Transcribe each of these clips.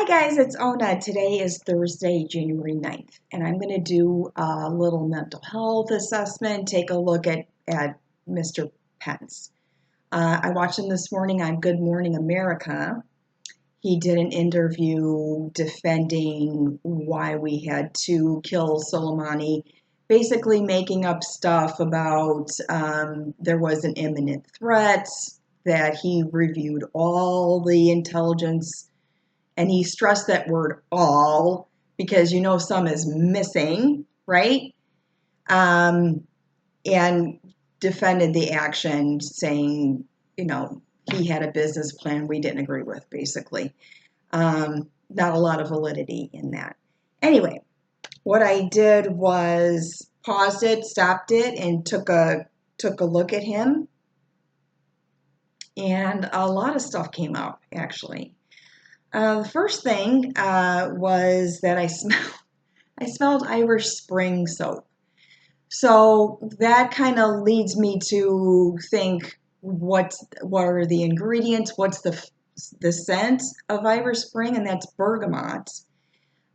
guys, it's Ona. Today is Thursday, January 9th, and I'm going to do a little mental health assessment, take a look at Mr. Pence. I watched him this morning on Good Morning America. He did an interview defending why we had to kill Soleimani, basically making up stuff about there was an imminent threat, that he reviewed all the intelligence. And he stressed that word all because some is missing, right? And defended the action, saying, he had a business plan we didn't agree with, basically. Not a lot of validity in that. Anyway, what I did was paused it, stopped it, and took a look at him. And a lot of stuff came up, actually. The first thing was that I smelled Irish Spring soap. So that kind of leads me to think, what are the ingredients? What's the scent of Irish Spring? And that's bergamot.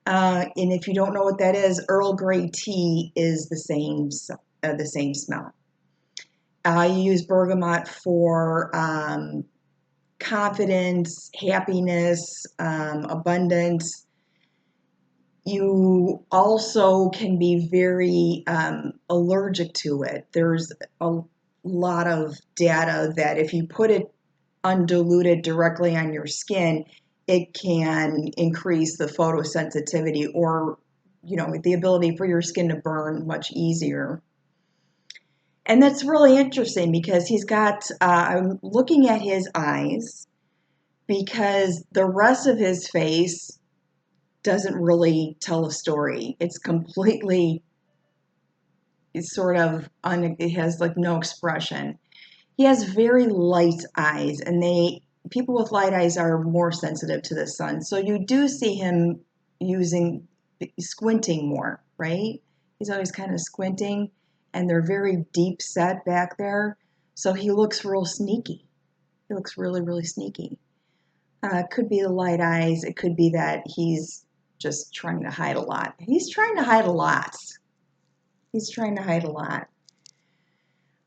And if you don't know what that is, Earl Grey tea is the same smell. You use bergamot for confidence, happiness, abundance. You also can be very allergic to it. There's a lot of data that if you put it undiluted directly on your skin, it can increase the photosensitivity or, the ability for your skin to burn much easier. And that's really interesting because he's got, I'm looking at his eyes because the rest of his face doesn't really tell a story. It's completely, it has like no expression. He has very light eyes, and people with light eyes are more sensitive to the sun. So you do see him squinting more, right? He's always kind of squinting, and they're very deep set back there. So he looks real sneaky. He looks really, really sneaky. It could be the light eyes. It could be that he's just trying to hide a lot. He's trying to hide a lot.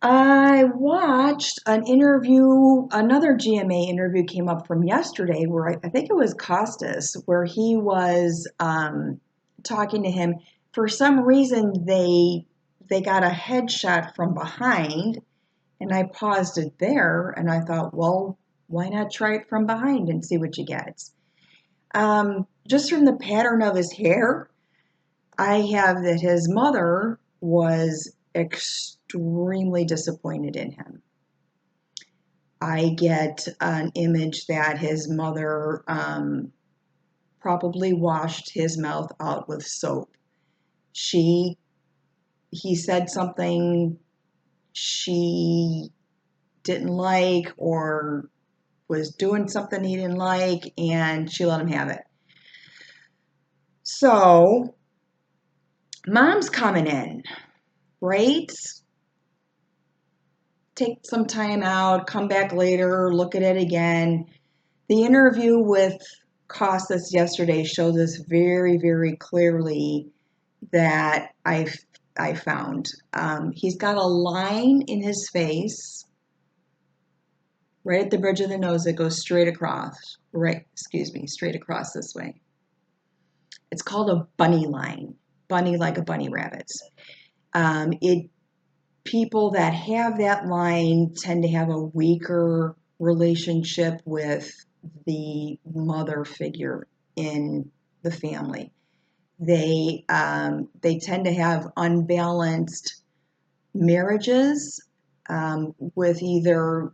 I watched an interview, another GMA interview came up from yesterday where I think it was Costas, where he was talking to him. For some reason, they got a headshot from behind, and I paused it there, and I thought, well, why not try it from behind and see what you get? Just from the pattern of his hair, I have that his mother was extremely disappointed in him. I get an image that his mother probably washed his mouth out with soap. He said something she didn't like or was doing something he didn't like, and she let him have it. So, mom's coming in, right? Take some time out, come back later, look at it again. The interview with Costas yesterday shows us very, very clearly that I found. He's got a line in his face, right at the bridge of the nose that goes straight across, straight across this way. It's called a bunny line, bunny like a bunny rabbit. People that have that line tend to have a weaker relationship with the mother figure in the family. They tend to have unbalanced marriages with either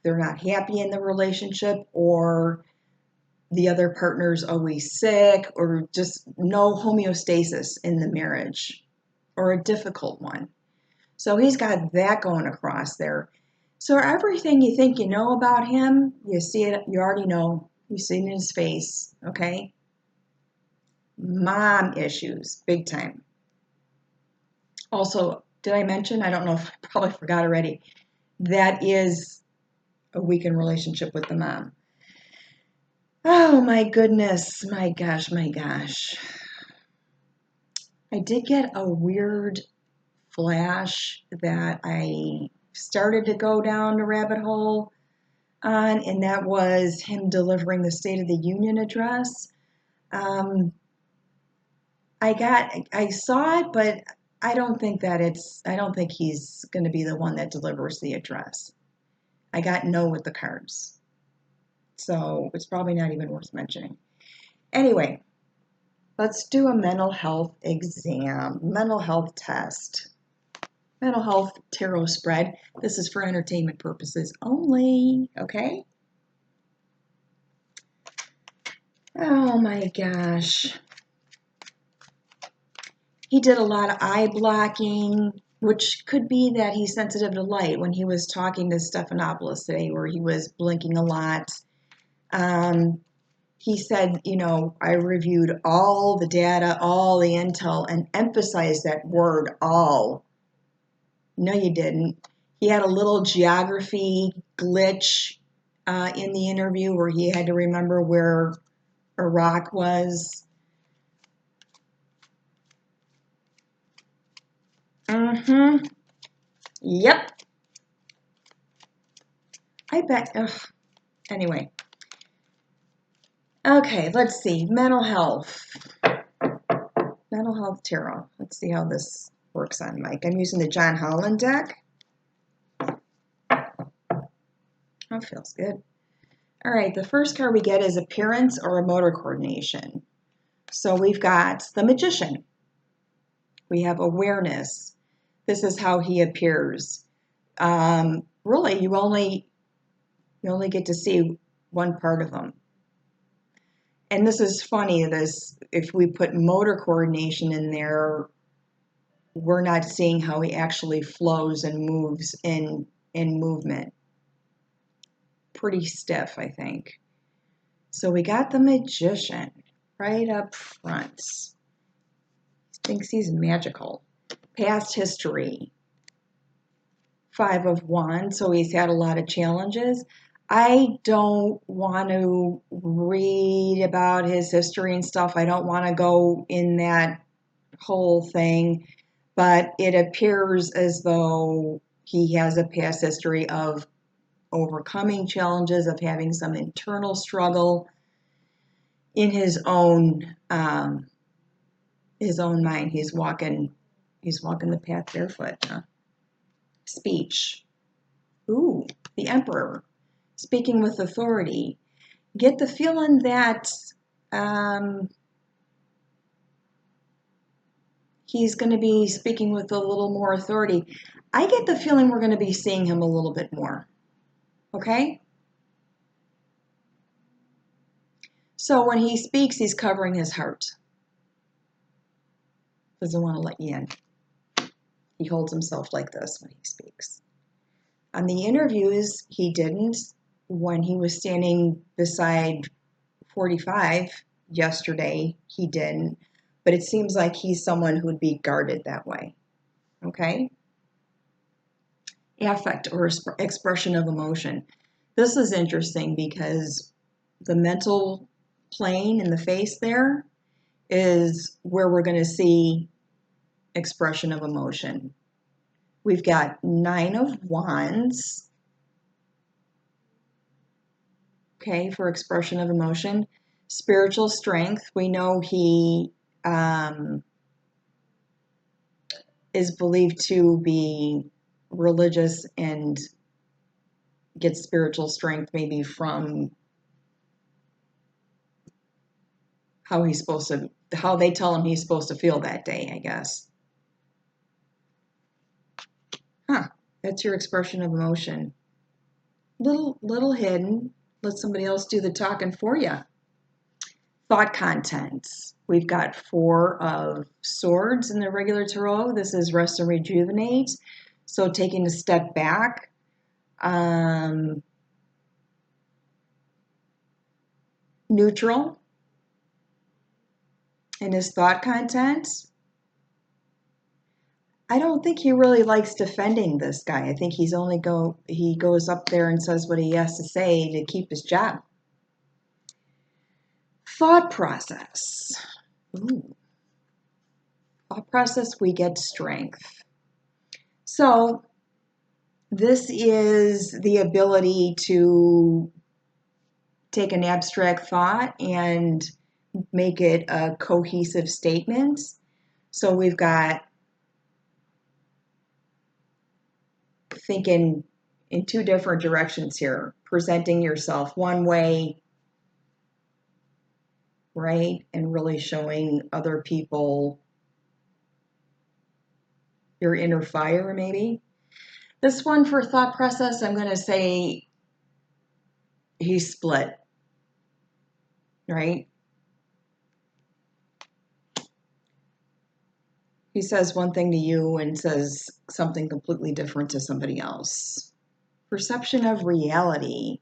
they're not happy in the relationship or the other partner's always sick or just no homeostasis in the marriage or a difficult one. So he's got that going across there. So everything you think you know about him, you see it, you already know. You see it in his face, okay? Mom issues, big time. Also, did I mention, I don't know if I probably forgot already, that is a weakened relationship with the mom. Oh my goodness, my gosh, my gosh. I did get a weird flash that I started to go down the rabbit hole on, and that was him delivering the State of the Union address. Um, I saw it, but I don't think he's going to be the one that delivers the address. I got no with the cards. So it's probably not even worth mentioning. Anyway, let's do a mental health exam, mental health test, mental health tarot spread. This is for entertainment purposes only, okay? Oh my gosh. He did a lot of eye blocking, which could be that he's sensitive to light when he was talking to Stephanopoulos today, where he was blinking a lot. He said, I reviewed all the data, all the intel, and emphasized that word all. No, you didn't. He had a little geography glitch in the interview where he had to remember where Iraq was. Mm-hmm. Yep. I bet. Ugh. Anyway. Okay, let's see. Mental health. Mental health tarot. Let's see how this works on Mike. I'm using the John Holland deck. Oh, feels good. All right, the first card we get is appearance or motor coordination. So we've got the magician. We have awareness. This is how he appears. Really, you only get to see one part of him. And this is funny, if we put motor coordination in there, we're not seeing how he actually flows and moves in movement. Pretty stiff, I think. So we got the magician right up front. Thinks he's magical. Past history. 5 of Wands, so he's had a lot of challenges. I don't want to read about his history and stuff. I don't want to go in that whole thing, but it appears as though he has a past history of overcoming challenges, of having some internal struggle in his own mind. He's walking the path barefoot. Huh? Speech. Ooh, the Emperor. Speaking with authority. Get the feeling that he's going to be speaking with a little more authority. I get the feeling we're going to be seeing him a little bit more. Okay? So when he speaks, he's covering his heart. Doesn't want to let you in. He holds himself like this when he speaks. On the interviews, he didn't. When he was standing beside 45 yesterday, he didn't. But it seems like he's someone who would be guarded that way. Okay? Affect or expression of emotion. This is interesting because the mental plane in the face there is where we're going to see expression of emotion. We've got 9 of Wands, okay, for expression of emotion. Spiritual strength, we know he is believed to be religious and gets spiritual strength maybe from how they tell him he's supposed to feel that day, I guess. Huh, that's your expression of emotion. Little hidden. Let somebody else do the talking for you. Thought contents. We've got 4 of Swords in the regular tarot. This is rest and rejuvenate. So taking a step back. Neutral in his thought content. I don't think he really likes defending this guy. I think he goes up there and says what he has to say to keep his job. Thought process. Ooh. Thought process, we get strength. So this is the ability to take an abstract thought and make it a cohesive statement. So we've got thinking in two different directions here, presenting yourself one way, right? And really showing other people your inner fire, maybe. This one for thought process, I'm going to say he's split, right? He says one thing to you and says something completely different to somebody else. Perception of reality.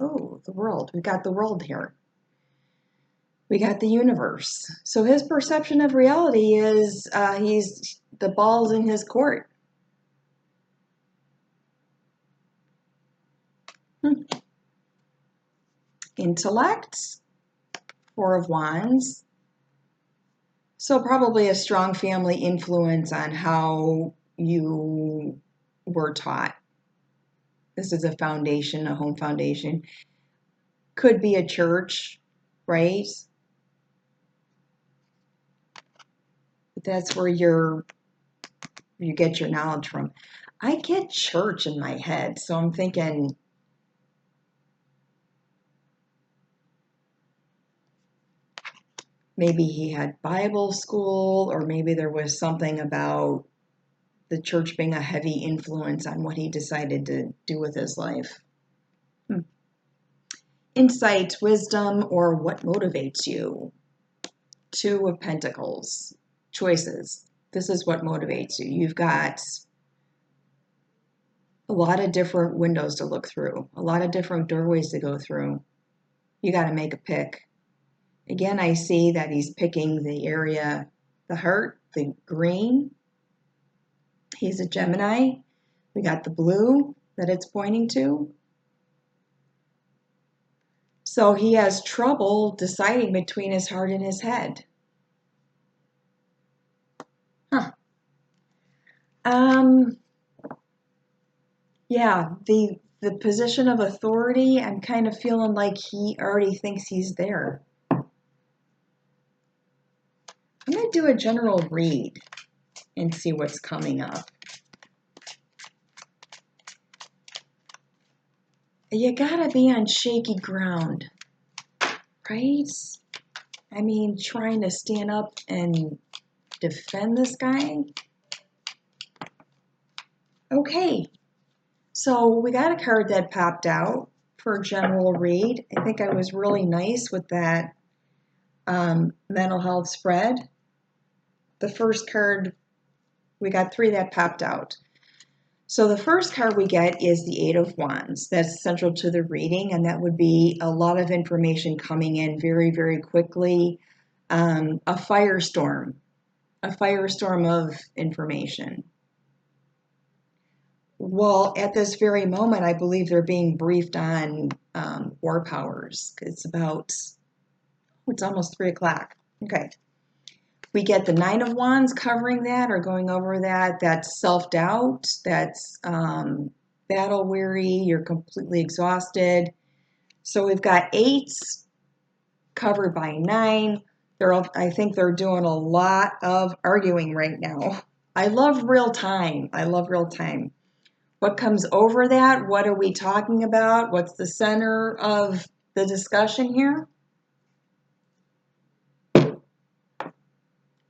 Oh, the world. We got the world here. We got the universe. So his perception of reality is the ball's in his court. Intellect, Four of Wands. So probably a strong family influence on how you were taught. This is a foundation, a home foundation. Could be a church, right? But that's where you get your knowledge from. I get church in my head, so I'm thinking maybe he had Bible school, or maybe there was something about the church being a heavy influence on what he decided to do with his life. Insight, wisdom, or what motivates you. Two of Pentacles. Choices. This is what motivates you. You've got a lot of different windows to look through, a lot of different doorways to go through. You got to make a pick. Again, I see that he's picking the area, the heart, the green. He's a Gemini. We got the blue that it's pointing to. So he has trouble deciding between his heart and his head. Huh. Yeah, the position of authority, I'm kind of feeling like he already thinks he's there. I'm going to do a general read and see what's coming up. You gotta be on shaky ground, right? I mean, trying to stand up and defend this guy. Okay, so we got a card that popped out for a general read. I think I was really nice with that mental health spread. The first card, we got three that popped out. So the first card we get is the Eight of Wands. That's central to the reading, and that would be a lot of information coming in very, very quickly. A firestorm of information. Well, at this very moment, I believe they're being briefed on war powers. It's almost 3 o'clock. Okay. We get the Nine of Wands covering that or going over that. That's self-doubt. That's battle weary. You're completely exhausted. So we've got 8 covered by 9. I think they're doing a lot of arguing right now. I love real time. What comes over that? What are we talking about? What's the center of the discussion here?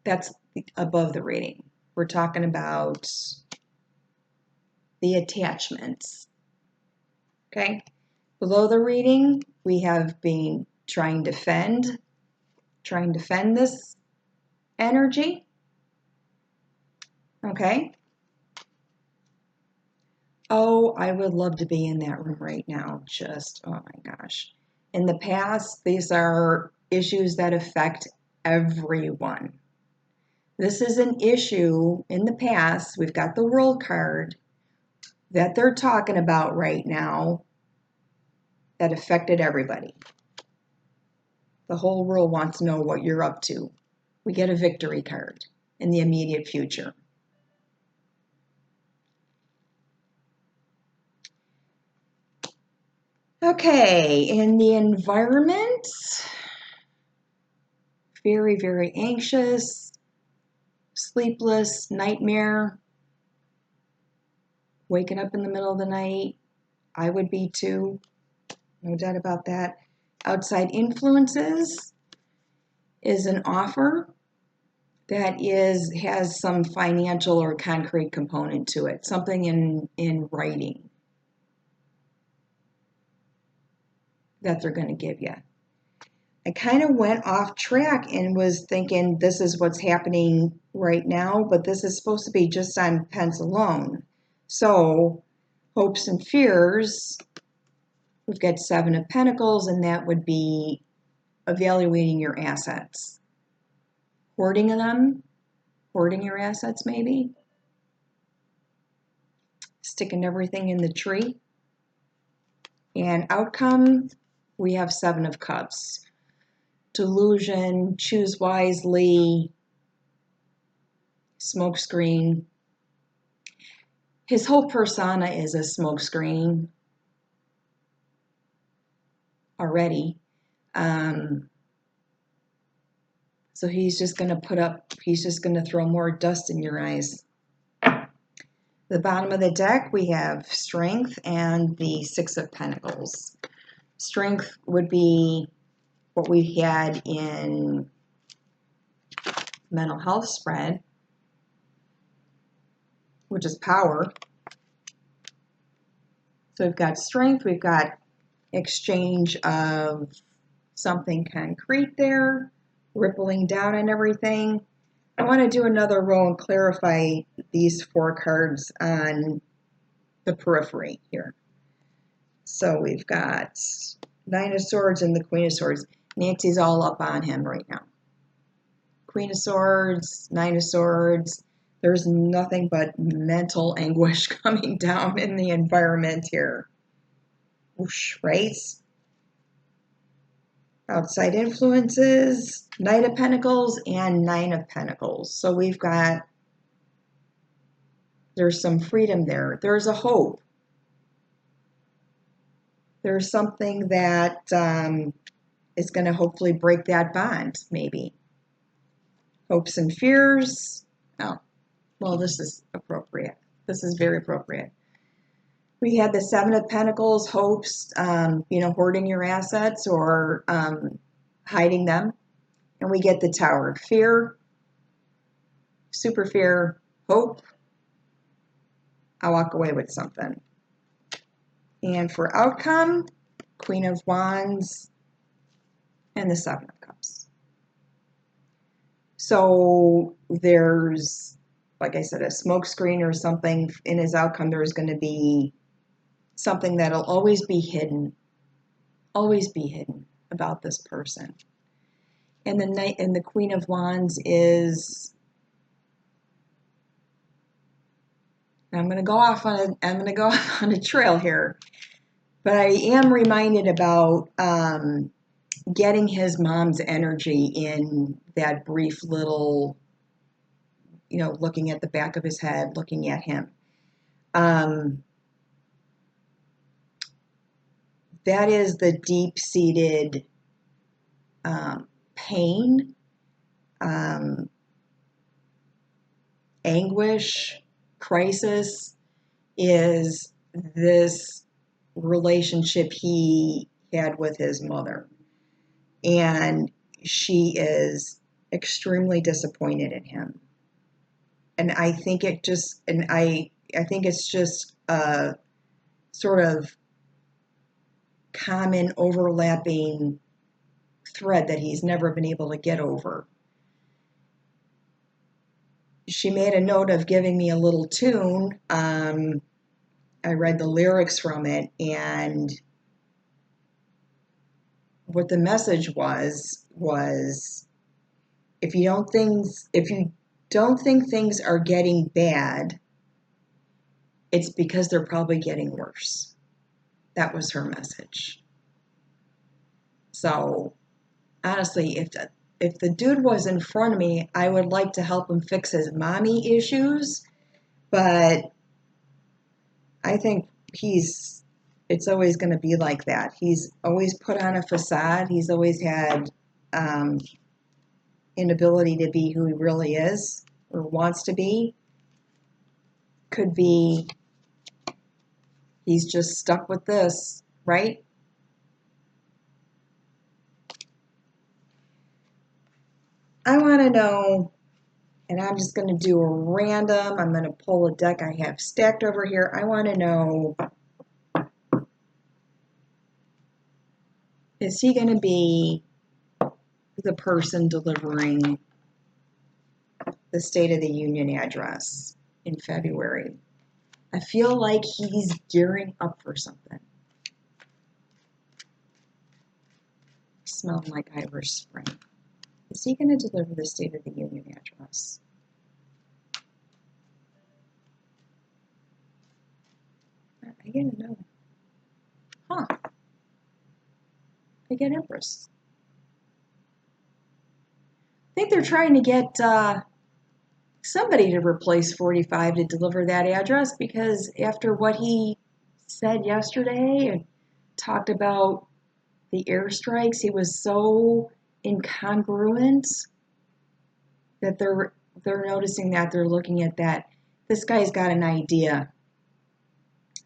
That's above the reading. We're talking about the attachments. Okay? Below the reading, we have been trying to defend this energy. Okay? Oh, I would love to be in that room right now. Just, oh my gosh. In the past, these are issues that affect everyone. This is an issue in the past. We've got the World card that they're talking about right now that affected everybody. The whole world wants to know what you're up to. We get a victory card in the immediate future. Okay, in the environment, very, very anxious, sleepless, nightmare, waking up in the middle of the night. I would be too, no doubt about that. Outside influences is an offer that has some financial or concrete component to it, something in writing that they're going to give you. I kind of went off track and was thinking this is what's happening right now, but this is supposed to be just on Pence alone. So, hopes and fears, we've got 7 of Pentacles, and that would be evaluating your assets. Hoarding them, hoarding your assets maybe. Sticking everything in the tree. And outcome, we have 7 of Cups. Delusion, choose wisely, smokescreen. His whole persona is a smokescreen already. So he's just going to throw more dust in your eyes. The bottom of the deck, we have Strength and the 6 of Pentacles. Strength would be what we had in mental health spread, which is power. So we've got strength, we've got exchange of something concrete there, rippling down on everything. I want to do another row and clarify these 4 cards on the periphery here. So we've got 9 of Swords and the Queen of Swords. Nancy's all up on him right now. Queen of Swords, 9 of Swords. There's nothing but mental anguish coming down in the environment here. Whoosh, right? Outside influences, Knight of Pentacles and 9 of Pentacles. So there's some freedom there. There's a hope. There's something that is going to hopefully break that bond, maybe. Hopes and fears. Oh, well, this is appropriate. This is very appropriate. We had the 7 of Pentacles, hopes, hoarding your assets or hiding them. And we get the Tower, fear, super fear, hope. I walk away with something. And for outcome, Queen of Wands and the 7 of Cups. So there's, like I said, a smoke screen or something in his outcome. There's going to be something that'll always be hidden about this person. And the Knight and the Queen of Wands is, I'm going to go off on a trail here, but I am reminded about getting his mom's energy in that brief little, looking at the back of his head, looking at him. That is the deep-seated pain, anguish, crisis, is this relationship he had with his mother. And she is extremely disappointed in him. And I think I think it's just a sort of common overlapping thread that he's never been able to get over. She made a note of giving me a little tune. I read the lyrics from it, and what the message was if you don't think things are getting bad, it's because they're probably getting worse. That was her message. So Honestly, if the dude was in front of me, I would like to help him fix his mommy issues, but I think it's always going to be like that. He's always put on a facade. He's always had um, inability to be who he really is or wants to be. Could be he's just stuck with this, right? I want to know, and I'm just going to do a random, I'm going to pull a deck I have stacked over here. I want to know, is he going to be the person delivering the State of the Union address in February? I feel like he's gearing up for something. Smelling like Irish Spring. Is he going to deliver the State of the Union address? I get to know. Huh. I get Empress. I think they're trying to get somebody to replace 45 to deliver that address, because after what he said yesterday and talked about the airstrikes, he was so incongruent that they're noticing that, they're looking at that. This guy's got an idea.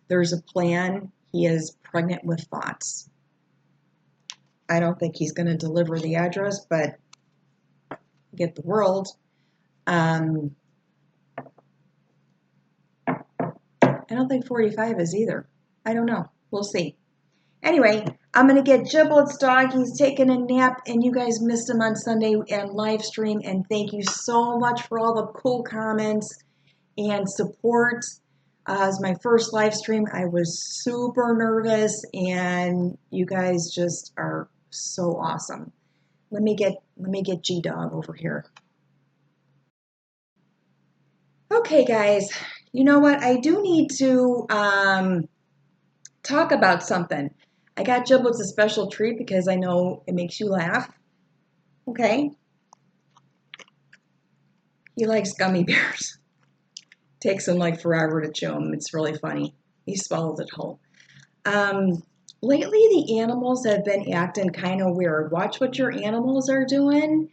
There's a plan. He is pregnant with thoughts. I don't think he's going to deliver the address, but get the world. I don't think 45 is either. I don't know. We'll see. Anyway, I'm going to get Giblets dog. He's taking a nap, and you guys missed him on Sunday and live stream. And thank you so much for all the cool comments and support. It was my first live stream. I was super nervous, and you guys just are so awesome. Let me get G Dog over here. Okay, guys. You know what? I do need to talk about something. I got Giblets a special treat because I know it makes you laugh. Okay. He likes gummy bears. Takes him like forever to chew them. It's really funny. He swallows it whole. Lately, the animals have been acting kind of weird. Watch what your animals are doing.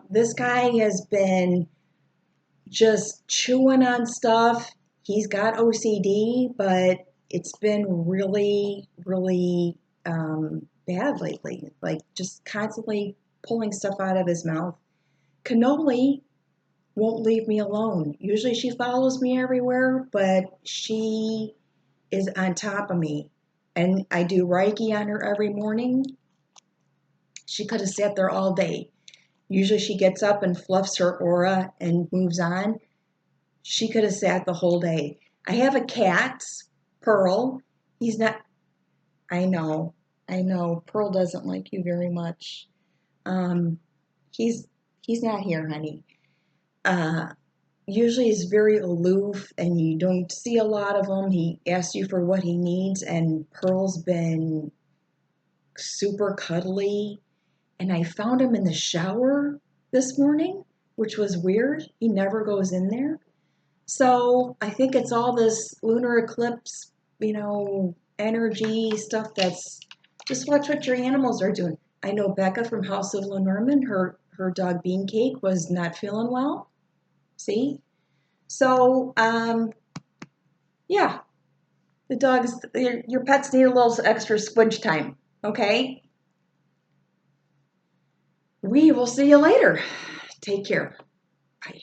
This guy has been just chewing on stuff. He's got OCD, but it's been really, really bad lately. Like just constantly pulling stuff out of his mouth. Cannoli won't leave me alone. Usually she follows me everywhere, but she is on top of me. And I do Reiki on her every morning. She could have sat there all day. Usually she gets up and fluffs her aura and moves on. She could have sat the whole day. I have a cat, Pearl. He's not, I know. Pearl doesn't like you very much. He's not here, honey. Usually he's very aloof and you don't see a lot of him. He asks you for what he needs, and Pearl's been super cuddly. And I found him in the shower this morning, which was weird. He never goes in there. So I think it's all this lunar eclipse, energy stuff. That's just watch what your animals are doing. I know Becca from House of Lenormand, her dog Beancake was not feeling well. See? So, yeah, the dogs, your pets need a little extra squinch time, okay? We will see you later. Take care. Bye.